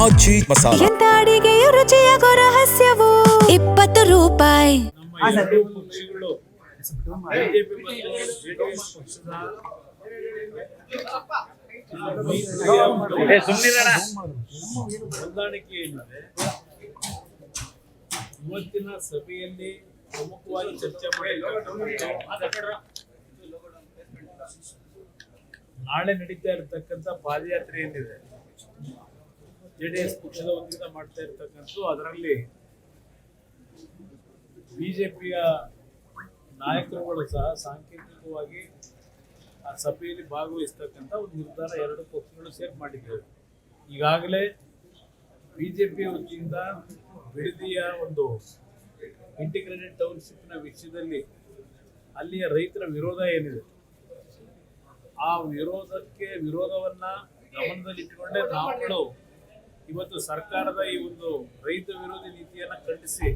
ಆಚಿ ಮಸಾಲ. ಎಂತ ಅಡಿಗೆಯ ರುಚಿಯಾಗೋ ರಹಸ್ಯವು 20 ರೂಪಾಯಿ. ಪಕ್ಷಗಳು ಬಿಜೆಪಿ ಮತ್ತು ಜೆಡಿಎಸ್ ಪಕ್ಷದ ಹೊಂದಾಣಿಕೆ ಏನಿದೆ ಇವತ್ತಿನ ಸಭೆಯಲ್ಲಿ ಪ್ರಮುಖವಾಗಿ ಚರ್ಚೆ ಮಾಡಿ ನಾಳೆ ನಡೀತಾ ಇರತಕ್ಕಂಥ ಪಾದಯಾತ್ರೆ ಏನಿದೆ ಜೆಡಿಎಸ್ ಪಕ್ಷದ ವತಿಯಿಂದ ಮಾಡ್ತಾ ಇರ್ತಕ್ಕಂಥ ಅದರಲ್ಲಿ ಬಿಜೆಪಿಯ ನಾಯಕರುಗಳು ಸಹ ಸಾಂಕೇತಿಕವಾಗಿ ಆ ಸಭೆಯಲ್ಲಿ ಭಾಗವಹಿಸ್ತಕ್ಕಂಥ ಒಂದು ನಿರ್ಧಾರ ಎರಡು ಪಕ್ಷಗಳು ಸೇರಿ ಮಾಡಿದ್ದೇವೆ. ಈಗಾಗಲೇ ಬಿಜೆಪಿ ವತಿಯಿಂದ ಬಿಡದಿಯ ಒಂದು ಇಂಟಿಗ್ರೇಟೆಡ್ ಟೌನ್ಶಿಪ್ನ ವಿಷಯದಲ್ಲಿ ಅಲ್ಲಿಯ ರೈತರ ವಿರೋಧ ಏನಿದೆ ಆ ವಿರೋಧವನ್ನ ಗಮನದಲ್ಲಿಟ್ಟುಕೊಂಡೇ ನಾವುಗಳು ಇವತ್ತು ಸರ್ಕಾರದ ಈ ಒಂದು ರೈತ ವಿರೋಧಿ ನೀತಿಯನ್ನು ಖಂಡಿಸಿ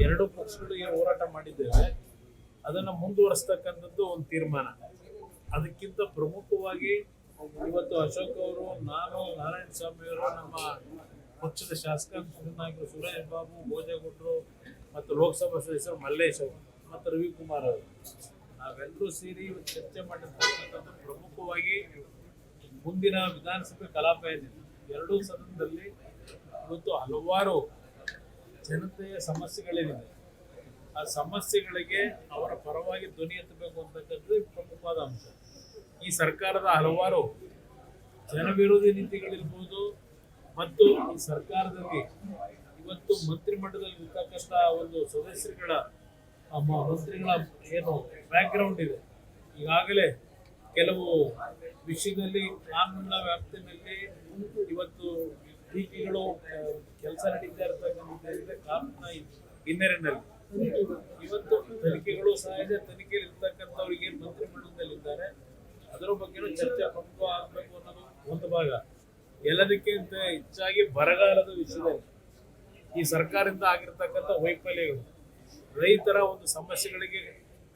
ಎರಡು ಪಕ್ಷಗಳು ಏನು ಹೋರಾಟ ಮಾಡಿದ್ದೇವೆ ಅದನ್ನು ಮುಂದುವರಿಸ್ತಕ್ಕಂಥದ್ದು ಒಂದು ತೀರ್ಮಾನ. ಅದಕ್ಕಿಂತ ಪ್ರಮುಖವಾಗಿ ಇವತ್ತು ಅಶೋಕ್ ಅವರು, ನಾನು, ನಾರಾಯಣ ಸ್ವಾಮಿ ಅವರು, ನಮ್ಮ ಪಕ್ಷದ ಶಾಸಕಾಂಗ ನಾಯಕರು ಸುರೇಶ್ ಬಾಬು, ಭೋಜೇಗೌಡರು ಮತ್ತು ಲೋಕಸಭಾ ಸದಸ್ಯರು ಮಲ್ಲೇಶ್ ಅವರು ಮತ್ತು ರವಿಕುಮಾರ್ ಅವರು ನಾವೆಲ್ಲರೂ ಸೇರಿ ಚರ್ಚೆ ಮಾಡಿರ್ತಕ್ಕಂಥದ್ದು ಪ್ರಮುಖವಾಗಿ ಮುಂದಿನ ವಿಧಾನಸಭೆ ಕಲಾಪ ಏನಿದೆ ಎರಡೂ ಸದನದಲ್ಲಿ ಇವತ್ತು ಹಲವಾರು ಜನತೆಯ ಸಮಸ್ಯೆಗಳೇನಿದೆ ಆ ಸಮಸ್ಯೆಗಳಿಗೆ ಅವರ ಪರವಾಗಿ ಧ್ವನಿ ಎತ್ತಬೇಕು ಅಂತಕ್ಕಂಥದ್ದು ಪ್ರಮುಖವಾದ ಅಂಶ. ಈ ಸರ್ಕಾರದ ಹಲವಾರು ಜನವಿರೋಧಿ ನೀತಿಗಳಿರ್ಬೋದು ಮತ್ತು ಈ ಸರ್ಕಾರದಲ್ಲಿ ಇವತ್ತು ಮಂತ್ರಿಮಂಡಲದಲ್ಲಿ ಇರ್ತಕ್ಕಂಥ ಒಂದು ಮಂತ್ರಿಗಳ ಏನು ಬ್ಯಾಕ್ಗ್ರೌಂಡ್ ಇದೆ, ಈಗಾಗಲೇ ಕೆಲವು ವಿಷಯದಲ್ಲಿ ಕಾನೂನಿನ ವ್ಯಾಪ್ತಿನಲ್ಲಿ ಇವತ್ತು ಟೀಕೆಗಳು ಕೆಲಸ ನಡೀತಾ ಇರತಕ್ಕಂಥ ಕಾನೂನಿನ ಹಿನ್ನೆಲೆಯಲ್ಲಿ ಇವತ್ತು ತನಿಖೆಗಳು ಸಹ ಇದೆ. ತನಿಖೆಯಲ್ಲಿ ಇರ್ತಕ್ಕಂಥವ್ರಿಗೆ ಏನು ಮಂತ್ರಿಮಂಡಲದಲ್ಲಿದ್ದಾರೆ ಅದರ ಬಗ್ಗೆನೂ ಚರ್ಚೆ ಪ್ರಮುಖ ಆಗಬೇಕು ಅನ್ನೋದು ಒಂದು ಭಾಗ. ಎಲ್ಲದಕ್ಕಿಂತ ಹೆಚ್ಚಾಗಿ ಬರಗಾಲದ ವಿಷಯದಲ್ಲಿ ಈ ಸರ್ಕಾರದಿಂದ ಆಗಿರ್ತಕ್ಕಂಥ ವೈಫಲ್ಯಗಳು, ರೈತರ ಒಂದು ಸಮಸ್ಯೆಗಳಿಗೆ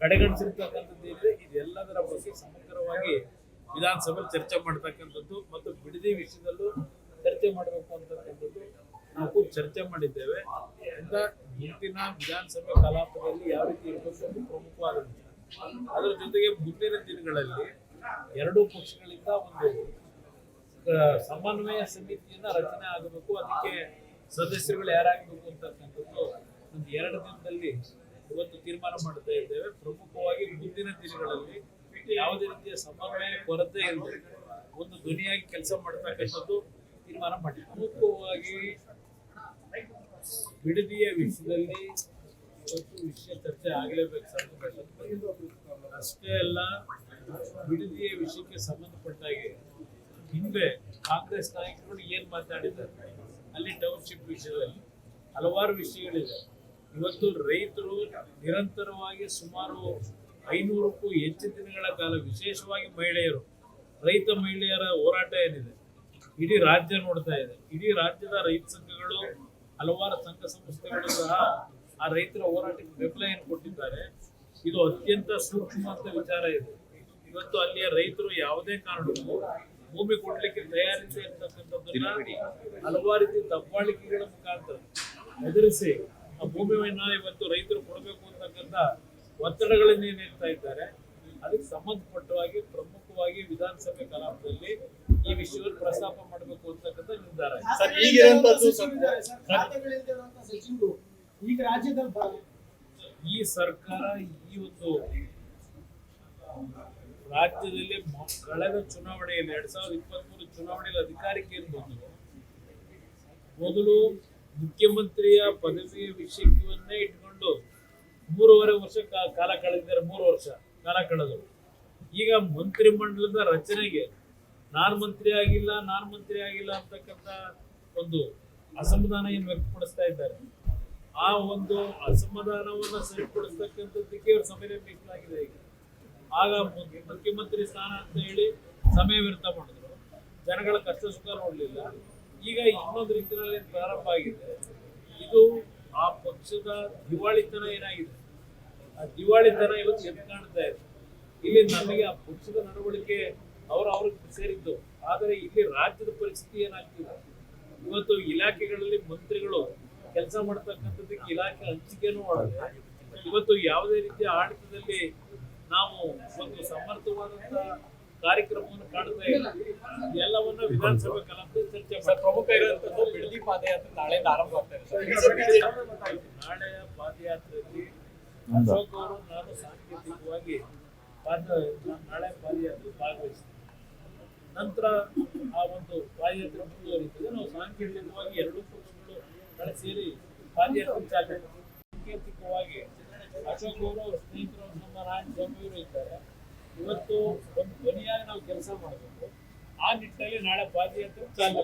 ಕಡೆಗಣಿಸಿರ್ತಕ್ಕಂಥದ್ದು ಏನಿದೆ ಇದೆಲ್ಲದರ ಬಗ್ಗೆ ಸಮಗ್ರವಾಗಿ ವಿಧಾನಸಭೆ ಚರ್ಚೆ ಮಾಡ್ತಕ್ಕಂಥದ್ದು ಮತ್ತು ಬಿಡದಿ ವಿಷಯದಲ್ಲೂ ಚರ್ಚೆ ಮಾಡಬೇಕು ಅಂತಕ್ಕಂಥದ್ದು ನಾವು ಚರ್ಚೆ ಮಾಡಿದ್ದೇವೆ. ಇಂಥ ಮುಂದಿನ ವಿಧಾನಸಭೆ ಕಲಾಪದಲ್ಲಿ ಯಾವ ರೀತಿ ಇರಬೇಕು ಅಂತ ಪ್ರಮುಖವಾದ ವಿಷಯ. ಅದರ ಜೊತೆಗೆ ಮುಂದಿನ ದಿನಗಳಲ್ಲಿ ಎರಡೂ ಪಕ್ಷಗಳಿಂದ ಒಂದು ಸಮನ್ವಯ ಸಮಿತಿಯನ್ನ ರಚನೆ ಆಗಬೇಕು. ಅದಕ್ಕೆ ಸದಸ್ಯರುಗಳು ಯಾರಾಗಬೇಕು ಅಂತಕ್ಕಂಥದ್ದು ಒಂದು 2 ದಿನದಲ್ಲಿ ಇವತ್ತು ತೀರ್ಮಾನ ಮಾಡ್ತಾ ಇದ್ದೇವೆ. ಪ್ರಮುಖವಾಗಿ ಮುಂದಿನ ದಿನಗಳಲ್ಲಿ ಯಾವುದೇ ರೀತಿಯ ಸಮನ್ವಯ ಕೊರತೆ ಇಲ್ಲದೆ ಒಂದು ಧ್ವನಿಯಾಗಿ ಕೆಲಸ ಮಾಡ್ತಕ್ಕಂಥದ್ದು ತೀರ್ಮಾನ ಮಾಡಿ. ಪ್ರಮುಖವಾಗಿ ಬಿಡದಿಯ ವಿಷಯದಲ್ಲಿ ಇವತ್ತು ವಿಷಯ ಚರ್ಚೆ ಆಗಲೇಬೇಕು. ಅಷ್ಟೇ ಅಲ್ಲ, ಬಿಡದಿಯ ವಿಷಯಕ್ಕೆ ಸಂಬಂಧಪಟ್ಟಾಗೆ ಹಿಂದೆ ಕಾಂಗ್ರೆಸ್ ನಾಯಕರು ಏನ್ ಮಾತಾಡಿದ್ದಾರೆ ಅಲ್ಲಿ ಟೌನ್ಶಿಪ್ ವಿಷಯದಲ್ಲಿ ಹಲವಾರು ವಿಷಯಗಳಿದೆ. ಇವತ್ತು ರೈತರು ನಿರಂತರವಾಗಿ ಸುಮಾರು 500ಕ್ಕೂ ಹೆಚ್ಚು ದಿನಗಳ ಕಾಲ, ವಿಶೇಷವಾಗಿ ರೈತ ಮಹಿಳೆಯರ ಹೋರಾಟ ಏನಿದೆ ಇಡೀ ರಾಜ್ಯ ನೋಡ್ತಾ ಇದೆ. ಇಡೀ ರಾಜ್ಯದ ರೈತ ಸಂಘಗಳು, ಹಲವಾರು ಸಂಘ ಸಂಸ್ಥೆಗಳು ಸಹ ಆ ರೈತರ ಹೋರಾಟಕ್ಕೆ ಬೆಂಬಲ ಏನು ಕೊಟ್ಟಿದ್ದಾರೆ. ಇದು ಅತ್ಯಂತ ಸೂಕ್ಷ್ಮವಾದ ವಿಚಾರ ಇದೆ. ಇವತ್ತು ಅಲ್ಲಿಯ ರೈತರು ಯಾವುದೇ ಕಾರಣಕ್ಕೂ ಭೂಮಿ ಕೊಡ್ಲಿಕ್ಕೆ ತಯಾರಿಸಿ ಇರ್ತಕ್ಕಂಥದ್ದನ್ನ ಹಲವಾರು ರೀತಿ ದಬ್ಬಾಳಿಕೆಗಳ ಮುಖಾಂತರ ಎದುರಿಸಿ ಆ ಭೂಮಿಯನ್ನ ಇವತ್ತು ರೈತರು ಕೊಡಬೇಕು ಅಂತಕ್ಕಂಥ ಒತ್ತಡಗಳನ್ನ ನೀಡ್ತಾ ಇದ್ದಾರೆ. ಅದಕ್ಕೆ ಸಂಬಂಧಪಟ್ಟವಾಗಿ ಪ್ರಮುಖವಾಗಿ ವಿಧಾನಸಭೆ ಕಲಾಪದಲ್ಲಿ ಈ ವಿಷಯವನ್ನು ಪ್ರಸ್ತಾಪ ಮಾಡಬೇಕು ಅಂತಕ್ಕಂಥ ನಿರ್ಧಾರ. ಈ ಸರ್ಕಾರ ಈ ಒಂದು ರಾಜ್ಯದಲ್ಲಿ ಕಳೆದ ಚುನಾವಣೆಯಲ್ಲಿ 2023 ಚುನಾವಣೆಯಲ್ಲಿ ಅಧಿಕಾರಕ್ಕೆ ಬಂದರು. ಮೊದಲು ಮುಖ್ಯಮಂತ್ರಿಯ ಪದವಿಯ ವಿಷಯವನ್ನೇ ಇಟ್ಕೊಂಡು 3.5 ವರ್ಷ ಕಾಲ ಕಳೆದಿದ್ದಾರೆ. 3 ವರ್ಷ ಕಾಲ ಕಳೆದರು. ಈಗ ಮಂತ್ರಿಮಂಡಲದ ರಚನೆಗೆ ನಾನು ಮಂತ್ರಿ ಆಗಿಲ್ಲ ಅಂತಕ್ಕಂಥ ಒಂದು ಅಸಮಾಧಾನ ಏನು ವ್ಯಕ್ತಪಡಿಸ್ತಾ ಇದ್ದಾರೆ. ಆ ಒಂದು ಅಸಮಾಧಾನವನ್ನು ಸರಿಪಡಿಸ್ತಕ್ಕಂಥದ್ದಕ್ಕೆ ಇವರು ಸಮಯ ಮೀಸಲಾಗಿದೆ. ಈಗ ಆಗ ಮುಖ್ಯಮಂತ್ರಿ ಸ್ಥಾನ ಅಂತ ಹೇಳಿ ಸಮಯ ವ್ಯರ್ಥ ಮಾಡಿದ್ರು. ಜನಗಳ ಕಷ್ಟ ಸುಖ ನೋಡಲಿಲ್ಲ. ಈಗ ಇನ್ನೊಂದು ರೀತಿಯಲ್ಲಿ ಪ್ರಾರಂಭ ಆಗಿದೆ. ಇದು ಆ ಪಕ್ಷದ ದಿವಾಳಿತನ ಏನಾಗಿದೆ, ಆ ದಿವಾಳಿತನ ಇವತ್ತು ಎದ್ದು ಕಾಣ್ತಾ ಇದೆ. ಇಲ್ಲಿ ನಮಗೆ ಆ ಪಕ್ಷದ ನಡವಳಿಕೆ ಅವ್ರಿಗೆ ಸೇರಿದ್ದು. ಆದರೆ ಇಲ್ಲಿ ರಾಜ್ಯದ ಪರಿಸ್ಥಿತಿ ಏನಾಗ್ತಿದೆ, ಇವತ್ತು ಇಲಾಖೆಗಳಲ್ಲಿ ಮಂತ್ರಿಗಳು ಕೆಲಸ ಮಾಡ್ತಕ್ಕಂಥದ್ದಕ್ಕೆ ಇಲಾಖೆ ಹಂಚಿಕೆನೂ ಮಾಡಿದೆ. ಇವತ್ತು ಯಾವುದೇ ರೀತಿಯ ಆಡಳಿತದಲ್ಲಿ ನಾವು ಒಂದು ಸಮರ್ಥವಾದಂತಹ ಕಾರ್ಯಕ್ರಮವನ್ನು ಕಾಣ್ತಾ ಇಲ್ಲ. ಎಲ್ಲವನ್ನ ವಿಧಾನಸಭೆ ಕಲಾಪದಲ್ಲಿ ಚರ್ಚೆ ಪ್ರಮುಖ ಇರುವಂತದ್ದು ಬಿಡದಿ ಪಾದಯಾತ್ರೆ ನಾಳೆಯಿಂದ ಆರಂಭ ಆಗ್ತಾ ಇದೆ. ನಾಳೆಯ ಪಾದಯಾತ್ರೆಯಲ್ಲಿ ಅಶೋಕ್ ಅವರು ನಾನು ಸಾಂಕೇತಿಕವಾಗಿ ನಾಳೆ ಪಾದಯಾತ್ರೆ ಭಾಗವಹಿಸ್ತೀನಿ. ನಂತರ ಆ ಒಂದು ಪಾದಯಾತ್ರೆ ಮುಂದುವರಿತದೆ. ನಾವು ಸಾಂಕೇತಿಕವಾಗಿ ಎರಡೂ ಪಕ್ಷಗಳು ನಾಳೆ ಸೇರಿ ಪಾದಯಾತ್ರೆ ಚಾಲನೆ. ಸಾಂಕೇತಿಕವಾಗಿ ಅಶೋಕ್ ಅವರು ಸ್ನೇಹಿತರು ನಮ್ಮ ನಾರಾಯಣ ಸ್ವಾಮಿ ಅವರು ಇದ್ದಾರೆ. ಇವತ್ತು ಒಂದು ಧ್ವನಿಯಾಗಿ ನಾವು ಕೆಲಸ ಮಾಡಬೇಕು. ಆ ನಿಟ್ಟಿನಲ್ಲಿ ನಾಳೆ ಪಾದಯಾತ್ರೆ ಚಾಲನೆ.